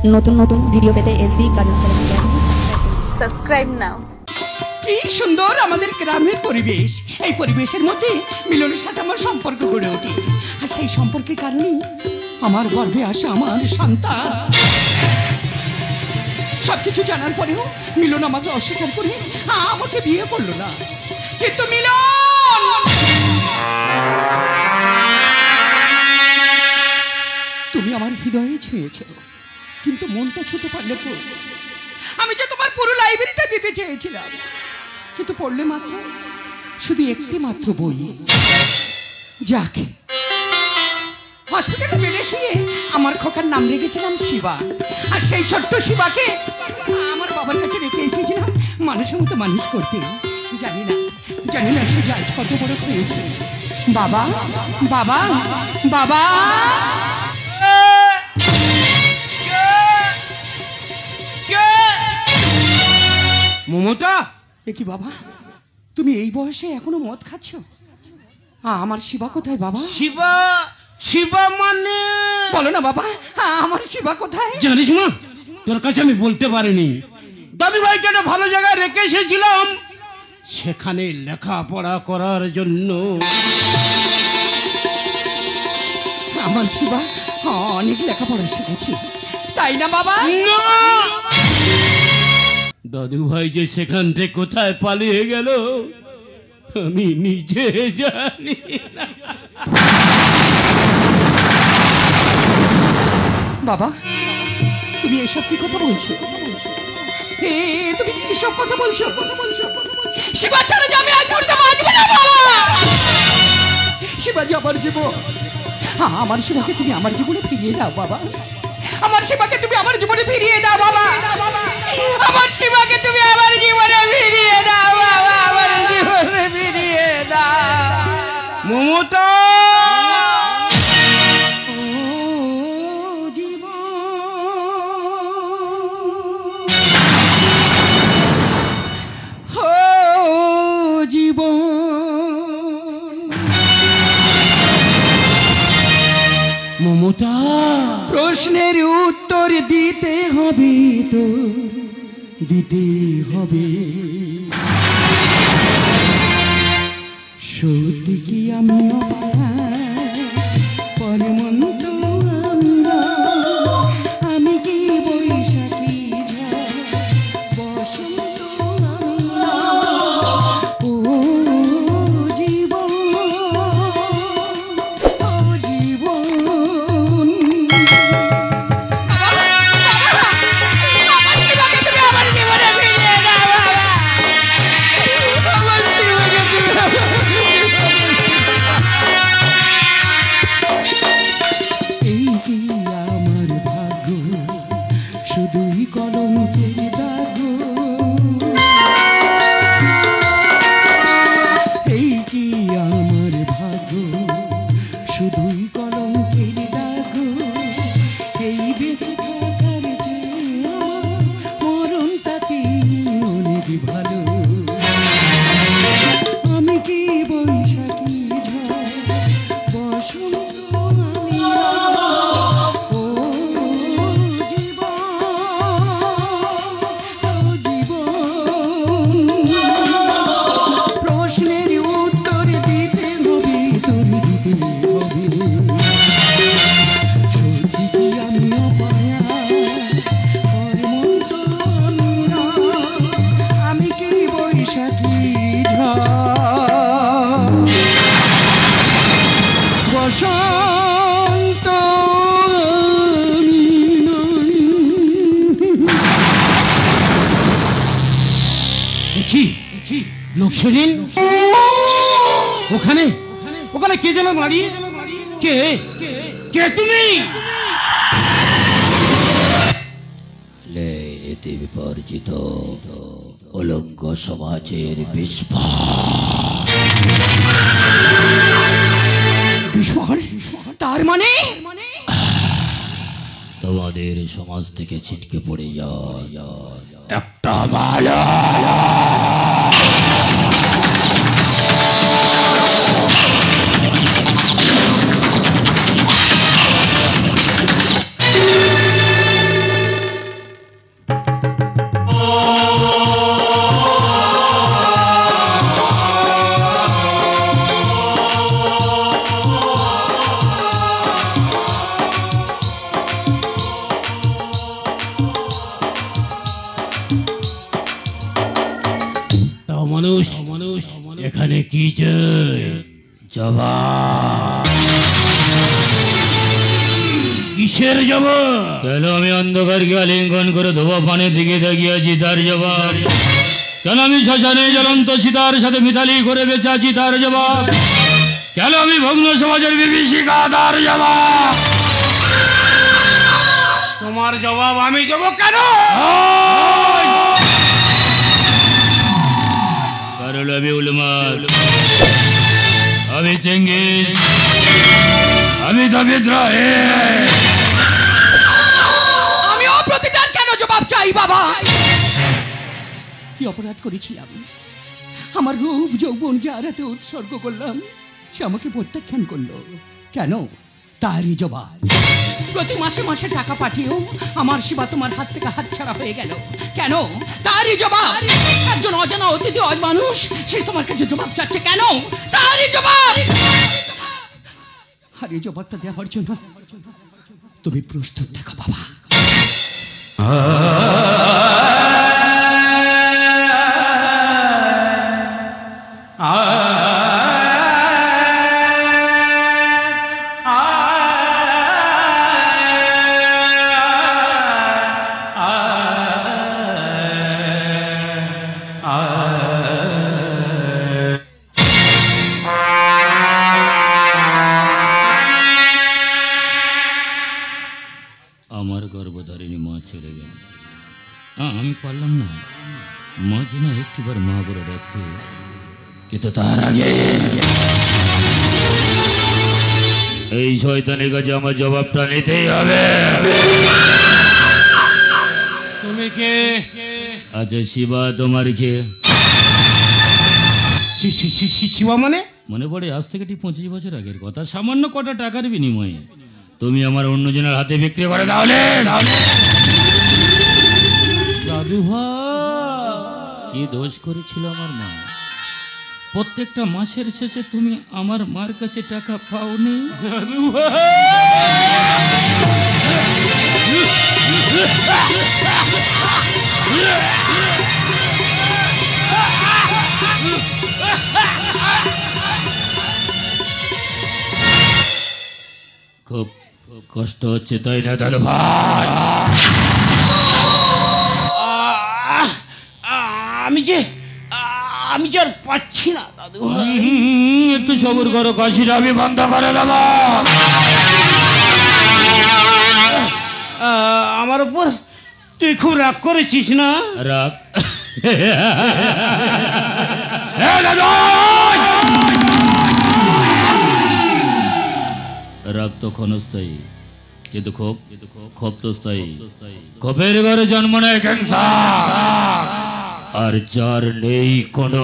নতুন নতুন ভিডিও পেতে এসবি কাজল চ্যানেলকে সাবস্ক্রাইব নাও। কি সুন্দর আমাদের গ্রামের পরিবেশ। এই পরিবেশের মধ্যে মিলনের সাথে আমার সম্পর্ক গড়ে ওঠে, আর সেই সম্পর্কের কারণে আমার গর্ভে আসে আমার সন্তান। সবকিছু জানার পরেও মিলন আমাকে অস্বীকার করে আমাকে বিয়ে করলো না। কিন্তু মিলন, তুমি আমার হৃদয়ে ছুঁয়েছ, কিন্তু মনটা ছুঁতে পারলে তো। আমি যে তোমার পুরো লাইব্রেরিটা দিতে চেয়েছিলাম, কিন্তু পড়লে মাত্র শুধু একটি মাত্র বই। যাক, হসপিটালে বেডে শুয়ে আমার খোকার নাম রেখেছিলাম শিবা, আর সেই ছোট্ট শিবাকে আমার বাবার কাছে রেখে এসেছিলাম মানুষের মতো মানুষ করতে। জানি না সে আজ কত বড় হয়েছে। বাবা বাবা বাবা, মমতা, এ কি বাবা, তুমি এই বয়সে এখনো মদ খাচ্ছ? আমার শিবা কোথায় বাবা? শিবা? শিবা মানে? বলো না বাবা, আমার শিবা কোথায়? জানিস মা, তোর কাছে আমি বলতে পারিনি। দাদু ভাইকে একটা ভালো জায়গায় রেখে এসেছিলাম, সেখানে লেখাপড়া করার জন্য। আমার শিবা অনেক লেখাপড়া শিখেছি, তাই না বাবা? দাদু ভাই যে সেখান থেকে কোথায় পালিয়ে গেল আমি নিজে জানি না। বাবা, তুমি এসব কি কথা বলছো? তুমি কি এসব কথা বলছো? শিবা ছাড়া যে আমি আজ করতে বাঁচবো না বাবা। শিবা যে আমার জীবন, আমার শিবাকে তুমি আমার জীবনে ফিরিয়ে দাও বাবা। আমার শিবাকে তুমি আমার জীবনে ফিরিয়ে দাও বাবা। আমার শিবাকে তুমি আমার জীবনে ফিরিয়ে দাও বাবা, আমার জীবনে ফিরিয়ে দাও। মমতা, মমতা, প্রশ্নের উত্তর দিতে হবে তো, দিতে হবে। সত্যি কি আমি পরমন্ত আমি কি বৈশাখী ঝড় বসন্ত ও জীবন, ও জীবন। এই কি আমার ভাগ্য, শুধুই কলঙ্কের দাগ। এই কি আমার ভাগ্য, শুধুই কলঙ্কের দাগ। এই বেঁচে থাকার চেয়ে মরণ তাকে অনেক ভালো। আমি কি বৈশাখী ঝড় বসন্ত আমি ও জীবন, ও জীবন। প্রশ্নের উত্তর দিতে হবে, তুমি দিতে হবে। সত্যি কি আমি অপায়া কর্মন্ত আমি কি বৈশাখী ঝড় বসন্ত লোক সেদিন ওখানে ওখানে কে যেন দাঁড়িয়ে? কে কে তুমি? রীতি বিপর্জিত অলঙ্গ সমাজের বিস্ফোরণ। তার মানে তোমাদের সমাজ থেকে ছিটকে পড়ে যায় একটা বালা। এখানে কি চাই? জবাব। কিসের জবাব? কেন আমি অন্ধকারকে আলিঙ্গন করে ধোবা পানের দিকে তাকিয়েছি তার জবাব। কেন আমি শ্মশানে জ্বলন্ত সীতার সাথে মিতালি করে বেঁচে আছি তার জবাব। কেন আমি ভগ্ন সমাজের বিভীষিকা তার জবাব। তোমার জবাব আমি দেব কেন? কারণ আমি উলমাদ, আমি চেঙ্গিস, আমি তো বিদ্রোহী। আমি অপ্রতিটার কেন জবাব চাই বাবা? কি অপরাধ করেছিলাম? আমার রূপ যৌবন যার হাতে উৎসর্গ করলাম, সে আমাকে প্রত্যাখ্যান করলো কেন? তারই জবাব। প্রতি মাসে মাসে টাকা পাঠিয়েও আমার সেবা তোমার হাত থেকে হাতছাড়া হয়ে গেল কেন? তারই জবাব। একজন অজানা অতিথি মানুষ সে তোমার কাছে জবাব চাচ্ছে কেন? তারই জবাব। আর এই জবাবটা দেওয়ার জন্য তুমি প্রস্তুত থাকো বাবা। আমার গর্ভধারিণী মা চলে গেল। আমি পারলাম না মা কিনা একটিবার মা বলে রাখতে, কিন্তু তার আগে এই শয়তানের কাছে আমার জবাবটা নিতেই হবে। তুমি কে? আচ্ছা শিবা তোমার কে? শিবা মানে? মনে পড়ে আজ থেকে ঠিক 25 বছর আগের কথা। সামান্য কটা টাকার বিনিময়ে তুমি আমার অন্যজনের হাতে বিক্রি করে দাওলে। দাদু ভাই, কি দোষ করেছিল আমার মা? প্রত্যেকটা মাসের শেষে তুমি আমার মার কাছে টাকা পাওনি? দাদু খুব কষ্ট হচ্ছে তাই না দাদু ভাই? আমি যে আর পাচ্ছি না দাদু ভাই। একটু সবর করো, কাশিটা আমি বন্ধ করে দেব। আমার উপর তুই খুব রাগ করেছিস না? রাগ? রাগ তো ক্ষণস্থায়ী, কিন্তু ক্ষোভ তো স্থায়ী। ক্ষোভের ঘরে জন্ম নেয় ক্যান্সার, আর যার নেই কোনো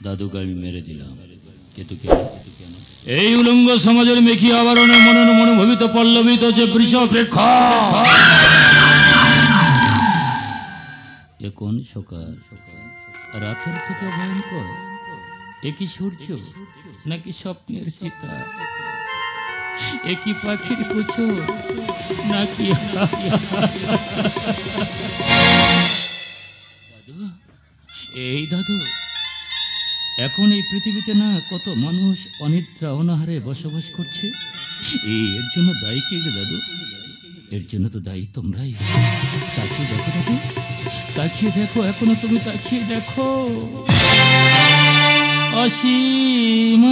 দাদুকে আমি মেরে দিলাম, কিন্তু কেন? এই উলঙ্গ সমাজের মেখি আবরণে মনোভবিত পল্লবিত যে বৃষ বৃক্ষ, এ কোন সকাল? রাতের থেকে ভয়ঙ্কর? এ কি সূর্য নাকি স্বপ্নের চিতা? এ কি পাখির কুচো নাকি? দাদু, এই দাদু, এখন এই পৃথিবীতে না কত মানুষ অনিদ্রা অনাহারে বসবাস করছে। এর জন্য দায়ী কে দাদু? এর জন্য তো দায়ী তোমরাই। তাকিয়ে দেখো দাদু, তাকিয়ে দেখো, এখনো তুমি তাকিয়ে দেখো। অসীম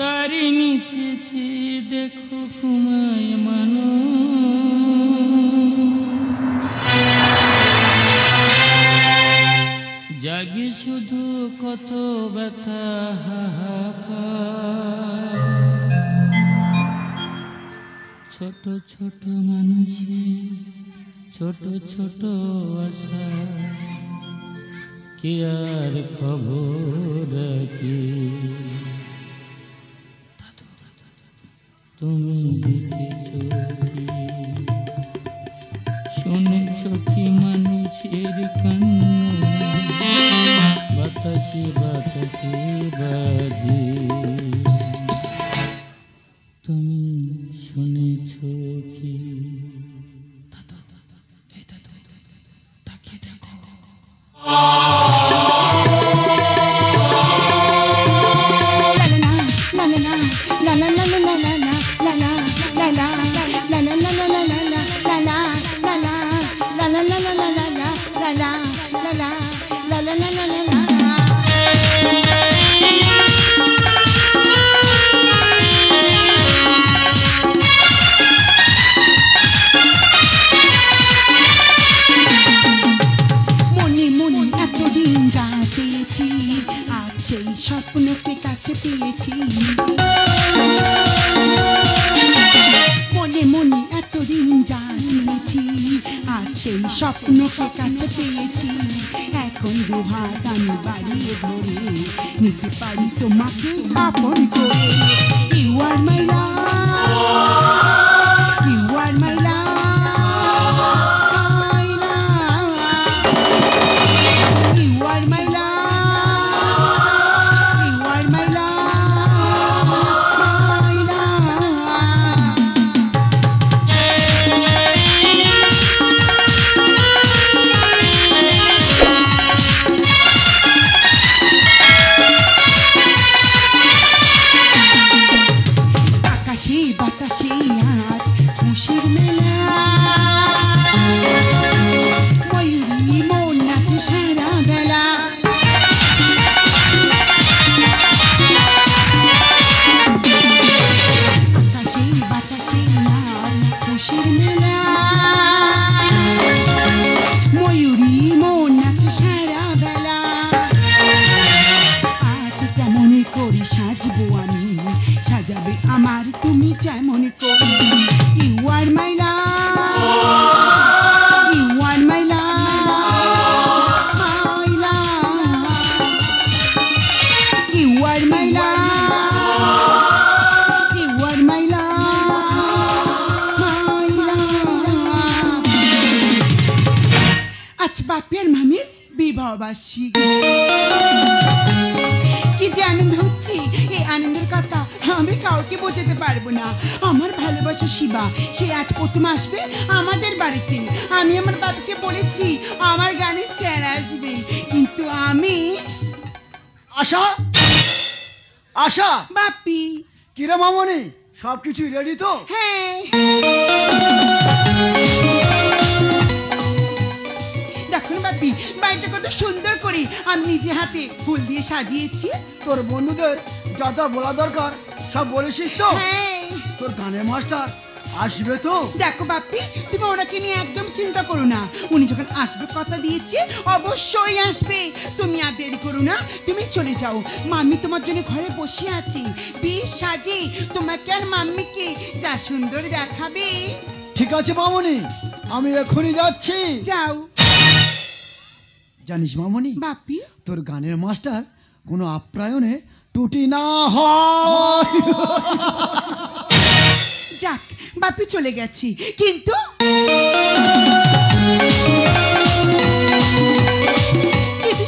তারি নিচে দেখো ঘুমায় জাগে শুধু কত ব্যথা হাহাকার। ছোট ছোট মানুষের ছোট ছোট আশা, কে আর খবর রাখে? তুমি বাতাসে বাতাসে বাজে। তুমি শুনেছ কি? দাদা, এই দাদা, তাকিয়ে দেখো। সেই স্বপ্নকে কাছে পেয়েছি, মনে মনে এতদিন যা চেয়েছি, আজ সেই স্বপ্নকে কাছে পেয়েছি। এখন দুহাত আমি বাড়িয়ে ধরে নিতে পারি তোমাকে আপন করে। You are my love, you are my love, you are my love. বাতাসে আজ খুশির মেলা, ময়ূরী মন নাচে সারা বেলা। আকাশে বাতাসে আজ খুশির মেলা, ময়ূরী মন নাচে সারা বেলা। আজ কেমন করি সাজবো আমি, সাজাবে আমার তুমি যেমন করি। You are my love, you are my love, my love, you are my love, you are my love, my love. আজ বাপি আর মামির বিবাহ বার্ষিকী, কি যে আনন্দ হচ্ছে, এই আনন্দের কথা আমি কাউকে বোঝাতে পারবো না। আমার ভালোবাসা শিবা, সে আজ প্রথম আসবে আমাদের বাড়িতে। আমি আমার বাবাকে বলেছি আমার গানের স্যার আসবে, কিন্তু আমি আশা, আশা, বাপি। কিরে মামনি, সবকিছু রেডি তো? হ্যাঁ, দেখুন বাপি, বাড়িটা কত সুন্দর করে আমি নিজে হাতে ফুল দিয়ে সাজিয়েছি। তোর বন্ধুদের যা যা বলা দরকার সব বলেছিস তো? হ্যাঁ, তোর গানের মাস্টার আসবে তো? দেখো বাপি, তুমি ওনাকে নিয়ে একদম চিন্তা করো না। উনি যখন আসবে কথা দিয়েছে, অবশ্যই আসবে। তুমি আর দেরি করো না, তুমি চলে যাও। মাম্মি তোমার জন্য ঘরে বসে আছে, বেশ সাজে তোমাকে আর মাম্মিকে যা সুন্দর দেখাবে। ঠিক আছে মামনি, আমি এখনই যাচ্ছি। যাও। জানিস মামনি, বাপি, তোর গানের মাস্টার কোনো আপ্যায়নে টুটি না হয়। যাক, বাপি চলে গেছি, কিন্তু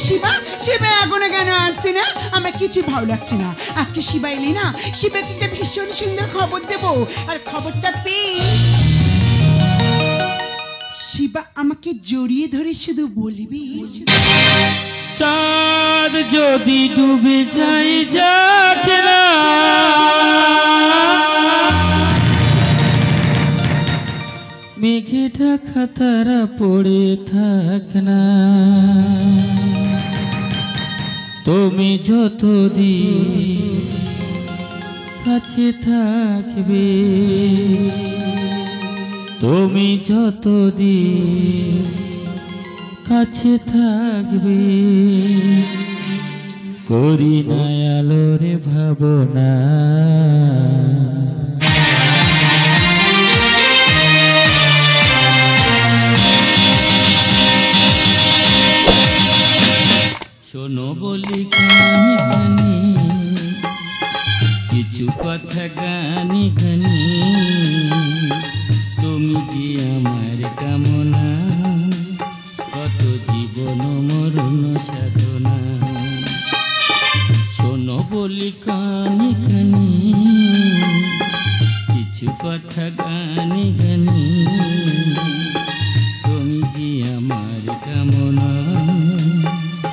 শিবা, শিবা এখনো কেন আসছে না? আমার কিছু ভালো লাগছে না। আজকে শিবা এলি না, শিবাকে একটা ভীষণ সুন্দর খবর দেবো, আর খবরটা পেয়ে শিবা আমাকে জড়িয়ে ধরে শুধু বলবি, চাঁদ যদি ডুবে যাই যাক না, মেঘে ঢাকা তারা পড়ে থাক না, তুমি যতদিন কাছে থাকবে, তুমি যতদিন কাছে থাকবে, করি না আলোরে ভাবনা, শোনো বলি কানে কানে কিছু কথা গানি গানি, তুমি যে আমার কামনা, কত জীবন মরণ সাধনা। কথা গানে গানে তুমি কি আমার কামনা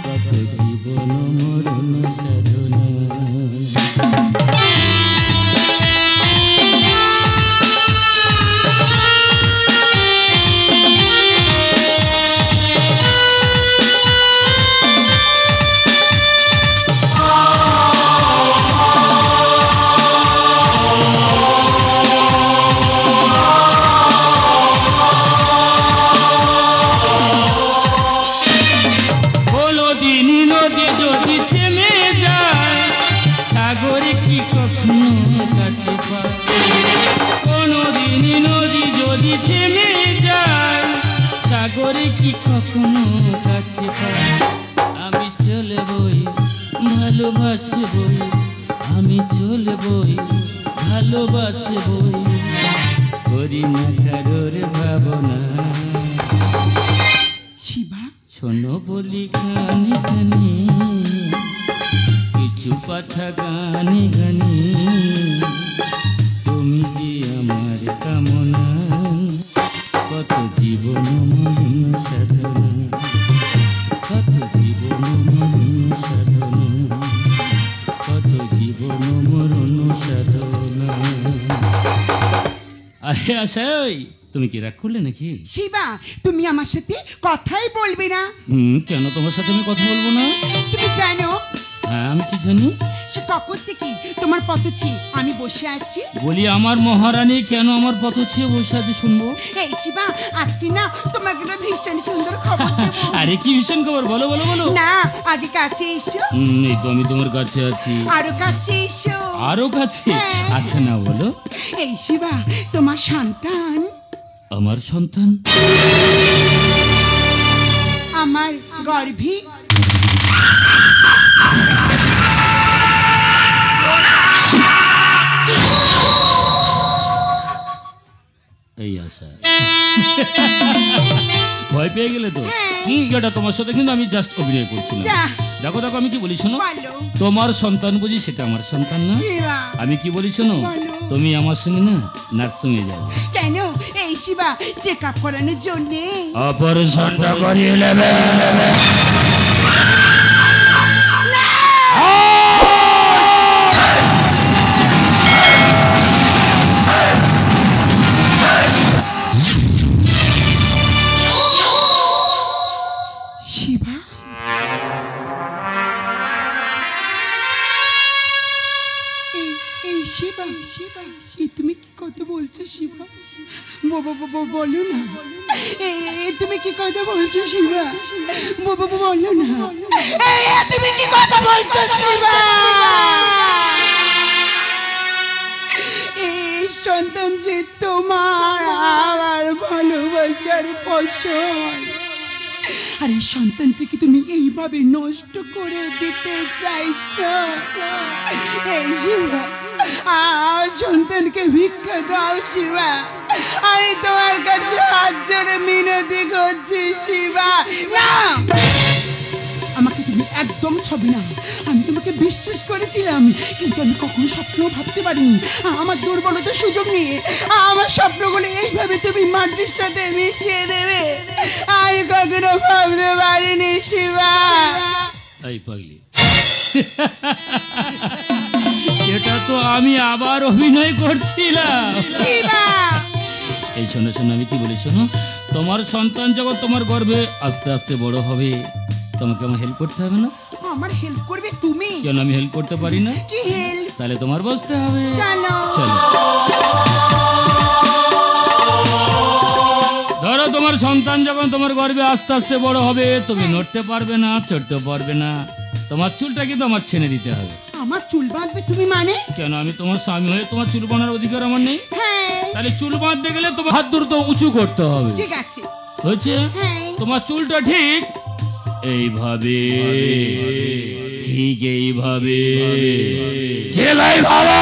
কত জীবন মরণ সাধনা সাগরে কি কখনো কাছে পাই আমি চলবই ভালোবাসবই আমি চলবই ভালোবাসবই করি না কারোর ভাবনা শিবা শোনো বলি কানে কানে কিছু কথা গানে গানে তুমি কি আমার কামনা কত জীবন মরণ সাধনা কত জীবন মরণ সাধনা কত জীবন মরণ সাধনা আরে আশাই তুমি কি রাগ করলে নাকি শিবা তুমি আমার সাথে কথাই বলবে না কেন তোমার সাথে আমি কথা বলবো না তুমি জানো হ্যাঁ আমি কি জানি সে কখন থেকে তোমার পথছি আমি বসে আছি বলি আমার মহারানী কেন আমার পথ ছিয়ে বসে আছে শুনবো এই শিবা আজকে না তোমাকে না ভীষণ সুন্দর খবর দেব আরে কি ভীষণ খবর বলো বলো বলো না আগে কাছে এসো এই তো আমি তোমার কাছে আছি আরো কাছে এসো আরো কাছে হ্যাঁ। আচ্ছা না বলো এই শিবা তোমার সন্তান আমার সন্তান আমার গর্ভে এই আশা ভয় পেয়ে গেলে তো এটা তোমার সাথে কিন্তু আমি জাস্ট অভিনয় করছিলাম যা। দেখো দেখো আমি কি বলি শোনো বলো তোমার সন্তান বুঝি সেটা আমার সন্তান না শিবা আমি কি বলি শোনো বলো। তুমি আমার সঙ্গে না নার্সিংয়ে যাও কেন এই শিবা চেক আপ করানোর জন্য অপারেশনটা করিয়ে নেবে শিবা এই শিবা শিবা তুমি কি কথা বলছো শিবা বলো না তুমি কি কথা বলছো শিবা বলো না তুমি কি কথা বলছো শিবা এই সন্তান যে তোমার আমার ভালোবাসার ফসল আর এই সন্তানটিকে তুমি এইভাবে নষ্ট করে দিতে চাইছো এই শিবা সন্তানকে ভিক্ষা দাও শিবা আমি তোমার কাছে হাত জোড়ে মিনতি করছি শিবা না আমাকে তুমি একদম ছবি না আমি তোমাকে বিশ্বাস করেছিলাম কিন্তু আমি কখনো স্বপ্ন ভাবতে পারিনি আমার দুর্বলতার সুযোগ নিয়ে আমার স্বপ্নগুলো এইভাবে তুমি মাটির সাথে মিশিয়ে দেবে আমি কখনো ভাবতে পারিনি শিবা এই পাগলি এটা তো আমি আবার অভিনয় করছিলাম শিবা এই শোনো শোনো আমি কি বলি শোনো তোমার সন্তান যখন তোমার গর্ভে আস্তে আস্তে বড় হবে তোমাকে আমার হেল্প করতে হবে না আমার হেল্প করবে তুমি কেন আমি হেল্প করতে পারি না কি হেল্প তাহলে তোমার বসতে হবে চলো চলো ধরো তোমার সন্তান যখন তোমার গর্ভে আস্তে আস্তে বড় হবে তুমি নড়তে পারবে না চড়তে পারবে না তোমার চুলটা কিন্তু আমার ছেড়ে দিতে হবে আমার চুল বাঁধবে তুমি মানে কেন আমি তোমার স্বামী হয়ে তোমার চুল বাঁধার অধিকার আমার নেই হ্যাঁ তাহলে চুল বাঁধতে গেলে তোমার হাত দুটো উঁচু করতে হবে ঠিক আছে হয়েছে হ্যাঁ তোমার চুলটা ঠিক এইভাবে ঠিক এইভাবে ঠেলাই ভালো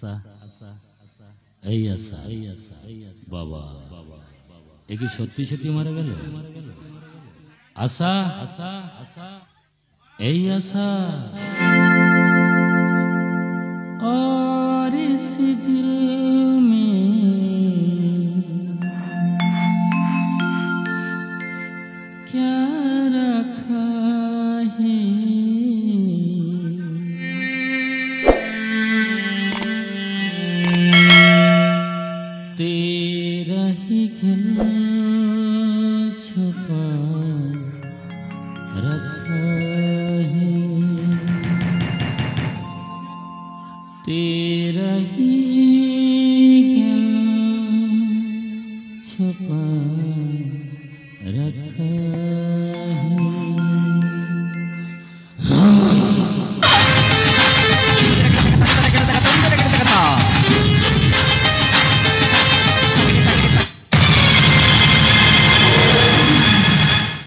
আশা এই আশা বাবা এ কি সত্যি সত্যি মারা গেল? আশা এই আশা और इस दिल में क्या रखा है तेरा ही गम छुपा रखा है तेरा ही गम छुपा रखा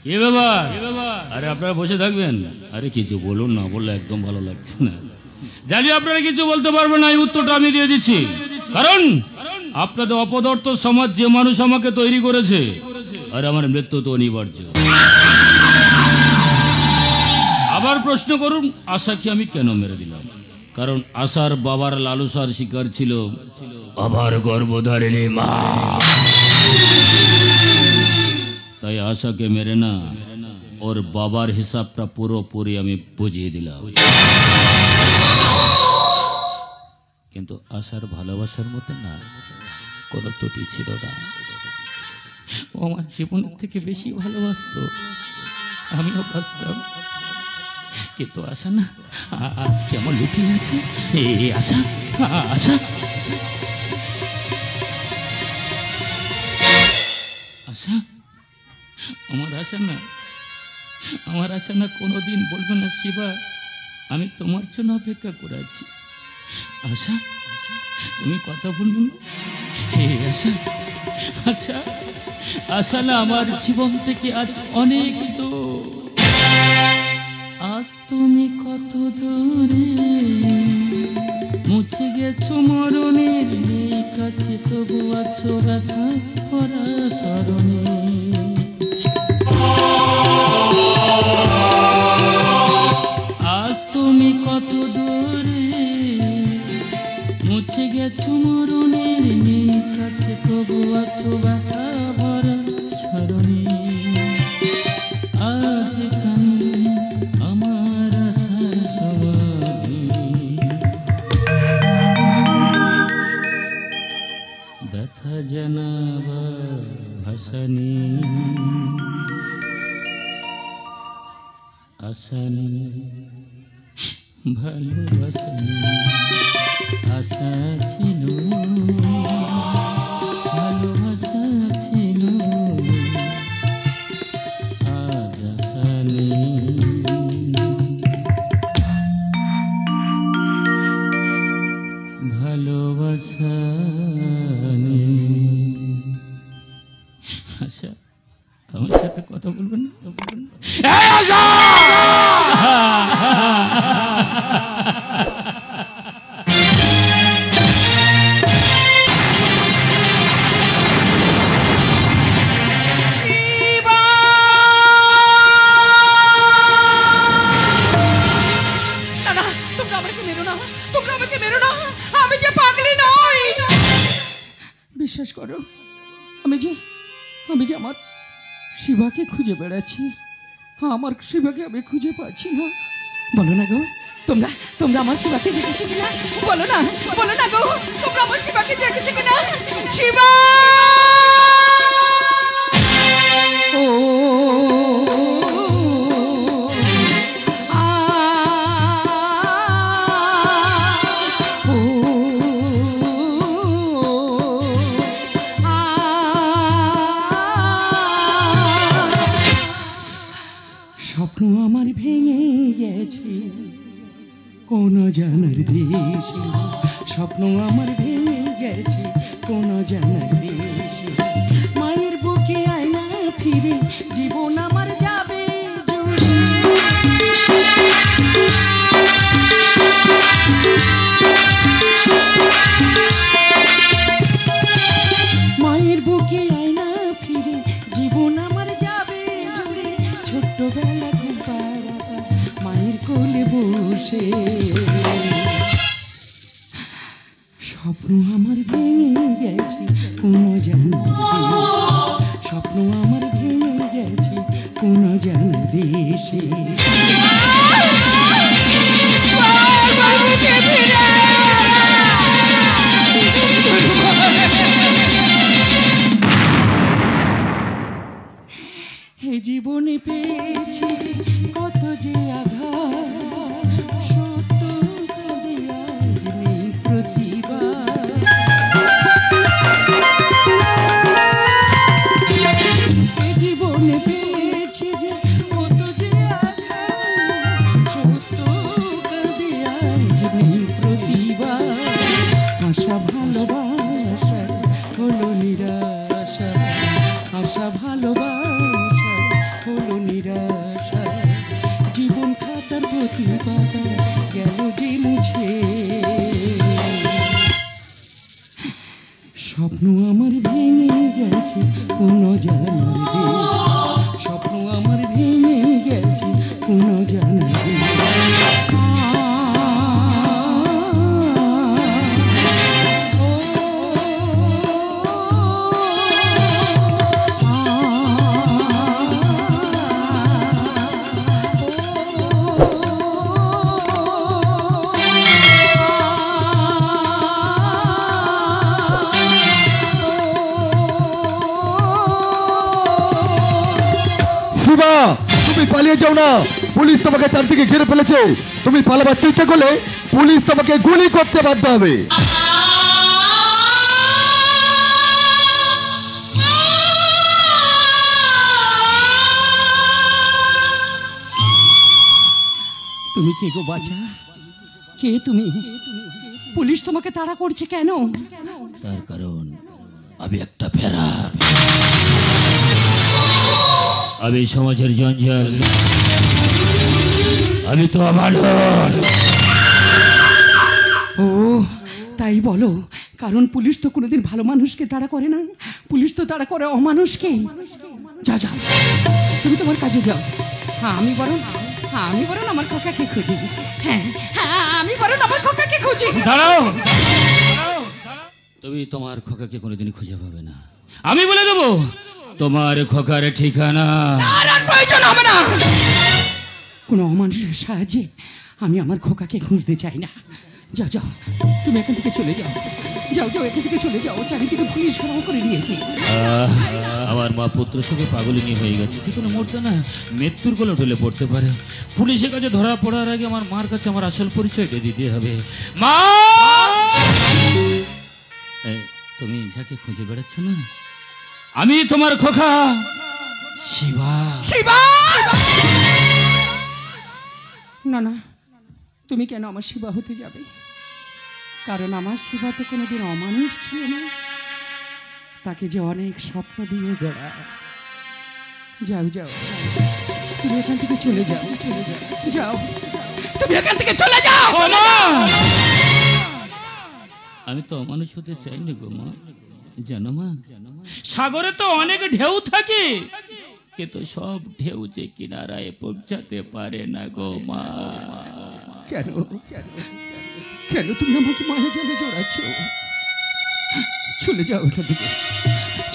এ বাবা আরে আপনারা বসে থাকবেন আরে কিছু বলুন না বললে একদম ভালো লাগছে না জানি আপনারা কিছু বলতে পারবেন না এই উত্তরটা আমি দিয়ে দিচ্ছি কারণ আপনাদের অপদার্থ সমাজ যে মানুষ আমাকে তৈরি করেছে আর আমার মৃত্যু তো অনিবার্য আবার প্রশ্ন করুন আশাকে আমি কেন মেরে দিলাম কারণ আশার বাবার লালসার শিকার ছিল আবার গর্ভধারিণী মা তাই আশাকে মেরে না ওর বাবার হিসাবটা পুরোপুরি আমি বুঝিয়ে দিলাম কিন্তু আশার ভালোবাসার মতো না কোনো ত্রুটি ছিল না ও আমার জীবনের থেকে বেশি ভালোবাসতো আমিও বাসতাম কিন্তু আশা না আজকে আমার লুটিয়ে আছে আশা আশা আশা আমার আশা না কোনোদিন বলবে না শিবা আমি তোমার জন্য অপেক্ষা করে আছি আশা তুমি কথা বলবে না আশা আচ্ছা আশা না আমার জীবন থেকে আজ অনেক দূর আজ তুমি কত দূরে মুছে গেছো মরণের কাছে তবু আছো ব্যথা ভরা স্মরণে আজ তুমি কত দূরে মুছে গেছো মরণের কাছে তবু আছো ব্যথা ভরা স্মরণে আজ কানে আমার আশার সমাধি ব্যথা জানাবার ভাষা নেই আশা নেই ভালোবাসা নেই আশা ছিল ভালোবাসা ছিল আজ আশা নেই ভালোবাসা নেই আশা আমার সাথে কথা বলবেন না বিশ্বাস করো আমি যে আমার শিবাকে খুঁজে বেড়াচ্ছি আমার শিবাকে আমি খুঁজে পাচ্ছি না বলো না গো তোমরা আমার শিবাকে দেখেছো কিনা বলো না গো তোমরা আমার শিবাকে দেখেছো কিনা শিবা ও স্বপ্ন আমার ভেঙে গেছে কোন জানার দেশে স্বপ্ন আমার ভেঙে গেছে কোন জানার দেশে মায়ের বুকে আয়না ফিরে জীবন আমার যাবে জুড়ে কোলে বসে। স্বপ্ন আমার ভেঙে গেছে কোন জানা দেশে, স্বপ্ন আমার ভেঙে গেছে কোন জানা দেশে। হে জীবনে পেয়েছি যে কত যে আঘাত, সত্য কাঁদে আজ নেই প্রতিবাদ। হে জীবনে পেয়েছি যে কত যে আঘাত, সত্য কাঁদে আজ নেই প্রতিবাদ। আশা ভালোবাসা হলো নিরাশা, আশা ভালোবাসা হলো নিরাশা। জীবন খাতার প্রতি পাতা গেল যে মুছে। স্বপ্ন আমার ভেঙে গেছে কোন জানার দেশ, স্বপ্ন আমার ভেঙে গেছে কোন জানার দেশ। শিবা, তুমি পালিয়ে যাও না, পুলিশ তোমাকে চারদিকে ঘিরে ফেলেছে। তুমি পালাবার চেষ্টা করলে পুলিশ তোমাকে গুলি করতে বাধ্য হবে। তুমি কে গো বাছা? কে তুমি? পুলিশ তোমাকে তাড়া করছে কেন? তার কারণ আমি একটা ফেরার, আমি সমাজের জঞ্জাল, আমি তো মানুষ। ও তাই বলো, কারণ পুলিশ তো কোনোদিন ভালো মানুষকে তাড়া করে না, পুলিশ তো তাড়া করে অমানুষকে। যা যা, তুমি তোমার কাজে যাও। আমি বরং আমার খোকাকে খুঁজি। হ্যাঁ হ্যাঁ, আমি বরং আমার খোকাকে খুঁজি। দাঁড়াও, তুমি তোমার খোকাকে কোনোদিন খুঁজে পাবে না। আমি বলে দেবো তোমার খোকার ঠিকানা। আর প্রয়োজন হবে না। কোনো অমানুষের সাহায্যে আমি আমার খোকাকে খুঁজতে চাই না। যাও যাও, তুমি এখান থেকে চলে যাও। যাও যাও, এখান থেকে চলে যাও, চারিদিকে পুলিশ ঘেরাও করে নিয়েছে। আমার মা পুত্র সুখে পাগলিনী হয়ে গেছে, যে কোনো মুহূর্তে না মৃত্যুর কোলে ঢলে পড়তে পারে। পুলিশের কাছে ধরা পড়ার আগে আমার মার কাছে আমার আসল পরিচয়টা দিতে হবে। মা, তুমি যাকে খুঁজে বেড়াচ্ছ না, আমি তোমার খোকা শিবা। শিবা! না না, তুমি কেন আমার শিবা হতে যাবে? কারণ আমার শিবা তো কোনোদিন অমানুষ ছিল না, তাকে যে অনেক স্বপ্ন দিয়ে বেড়ায়। যাও যাও, তুমি এখান থেকে চলে যাও, চলে যাও, যাও, তুমি এখান থেকে চলে যাও। আমি তো অমানুষ হতে চাইনি গো মা, জানো মা, সাগরে তো অনেক ঢেউ থাকে, কিন্তু সব ঢেউ যে কিনারায় পৌঁছাতে পারে না গো মা। কেন কেন তুমি আমাকে মায়া জালে জড়াচ্ছ? চলে যাও এখান থেকে,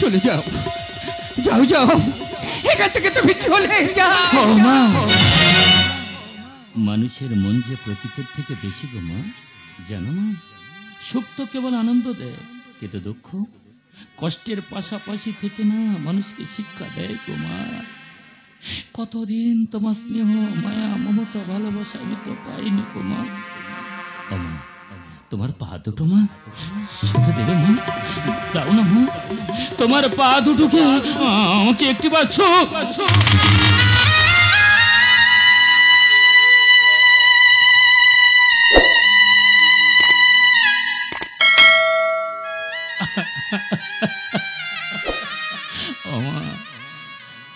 চলে যাও, যাও যাও, এখান থেকে তুমি চলে যাও। মা, মানুষের মন যে প্রকৃতির থেকে বেশি গো মা, জানো মা। সুখ তো কেবল আনন্দ দেয়, কিন্তু দুঃখ কষ্টের পাশাপাশি থেকে না মানুষকে শিক্ষা দেয় গো মা। কতদিন তোমার স্নেহ, মায়া, মমতা, ভালোবাসা আমি তো পাইনি গো মা। ও মা, তোমার পা দুটো মা ছুঁতে দেবে মা? দাও না মা, তোমার পা দুটোকে আমাকে একটিবার ছোঁক।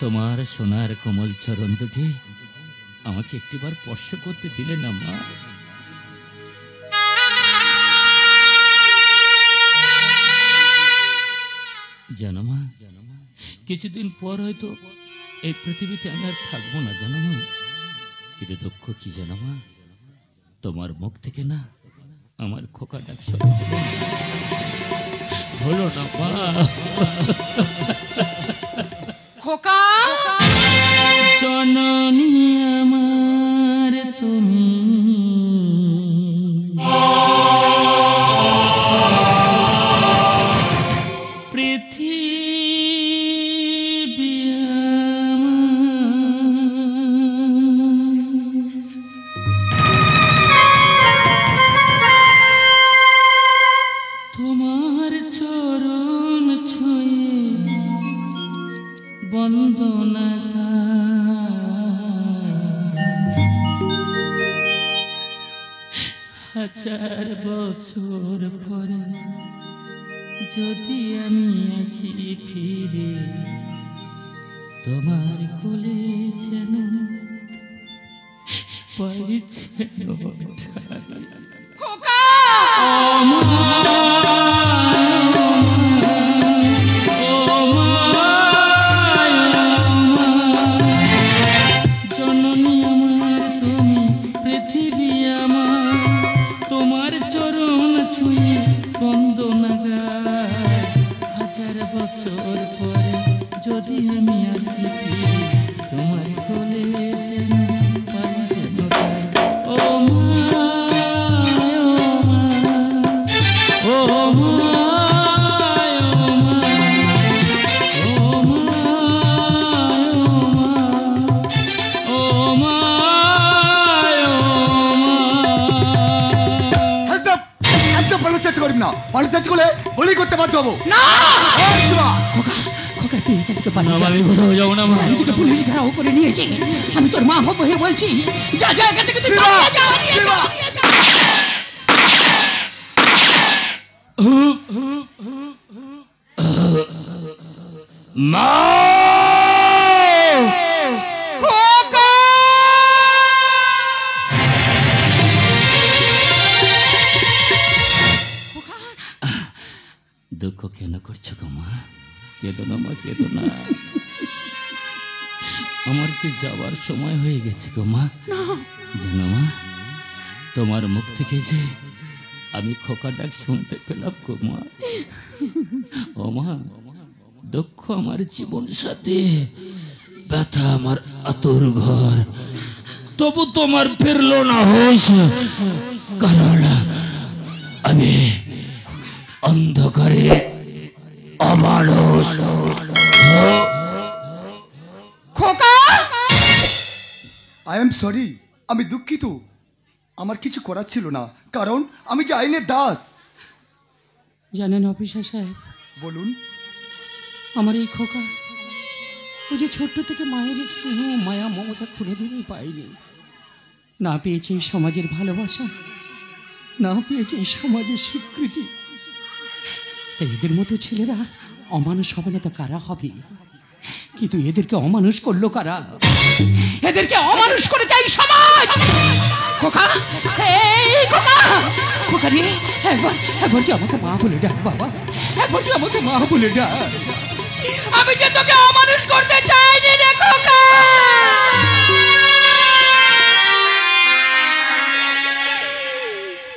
তোমার সোনার কোমল চরণ দুটি আমাকে একটিবার স্পর্শ করতে দিলে না মা? জানো মা, কিছুদিন পর হয়তো এই পৃথিবীতে আমি আর থাকবো না, জানো মা। কিন্তু দুঃখ কি জানো মা, তোমার মুখ থেকে না আমার খোকা ডাক শোনা হলো না মা। খোকা জননী আমার তুমি, পৃথিবী তোমার চরণ ছুঁয়ে বন্দনা হাজার বছর পরে যদি আমি আসি ফিরে তোমার কোলে যেন পাইছে খোকা জননী আমার তুমি, পৃথিবী আমার তোমার চরণ ছুঁয়ে বন্দনা গায়। হাজার বছর পরে যদি আমি আসি ফিরে তোমার কোলে যেন পাই যেন পাই। ও মা, ও মা, ও মা, ও মা, একদম একদম পালন চেষ্টা করবি না, পালন চেষ্টা করলে হোলি করতে বাধ্য হবো। না এই শিবা, খোকা তুই এখান থেকে পালিয়ে যা। আমি কোথাও যাবো না মা। চারিদিকে পুলিশ ঘেরাও করে নিয়েছে। আমি তোর মা হবো হয়ে বলছি, যা যা এখান থেকে তুই শিবা, পালিয়ে যা, পালিয়ে যা, শিবা। পালিয়ে যা। মা, খোকা দুঃখ কেন করছো গো মা? কেঁদো না মা, কেঁদো না। আমার যে যাওয়ার সময় হয়ে গেছে গো মা। জানো মা, তোমার মুখ থেকে যে আমি খোকা ডাক শুনতে পেলাম গো মা। ও মা, দুঃখ আমার জীবন সাথে, ব্যথা আমার আতুর ঘর, তবু তোমার ফিরলো না হোশ, কারণ আমি অন্ধকারে অমানুষ। খোকা আই এম সরি, আমি দুঃখিত। আমার কিছু করার ছিল না, কারণ আমি যে আইনের দাস। জানেন অফিসার সাহেব, বলুন। আমার এই খোকা ও যে ছোট্ট থেকে মায়ের স্নেহ মায়া মমতা কোনোদিনই পাইনি। না পেয়েছে এই সমাজের ভালোবাসা, না পেয়েছে এই সমাজের স্বীকৃতি। তাই এদের মতো ছেলেরা অমানুষ হবে না তো কারা হবে? কিন্তু এদেরকে অমানুষ করলো কারা? এদেরকে অমানুষ করে চাই সমাজ। খোকা, এই খোকা, খোকা রে, একবার তুই আমাকে মা বলে ডাক বাবা, একবার তুই আমাকে মা বলে ডাক। আমি যে তোকে অমানুষ করতে চাইনি রে খোকা।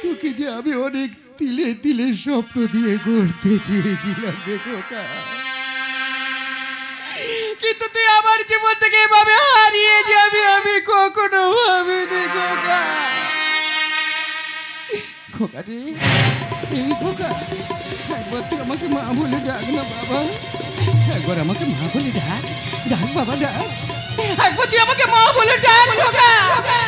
তোকে যে আমি অনেক তিলে তিলে স্বপ্ন দিয়ে গড়তে চেয়েছিলাম রে খোকা, কিন্তু তুই আমার জীবন থেকে এভাবে হারিয়ে যাবি আমি কখনো ভাবিনি খোকা। খোকা রে, এই খোকা, একবার তুই আমাকে মা বলে ডাক না বাবা, একবার আমাকে মা বলে ডাক, ডাক বাবা ডাক, একবার তুই আমাকে মা বলে ডাক খোকা, খোকা।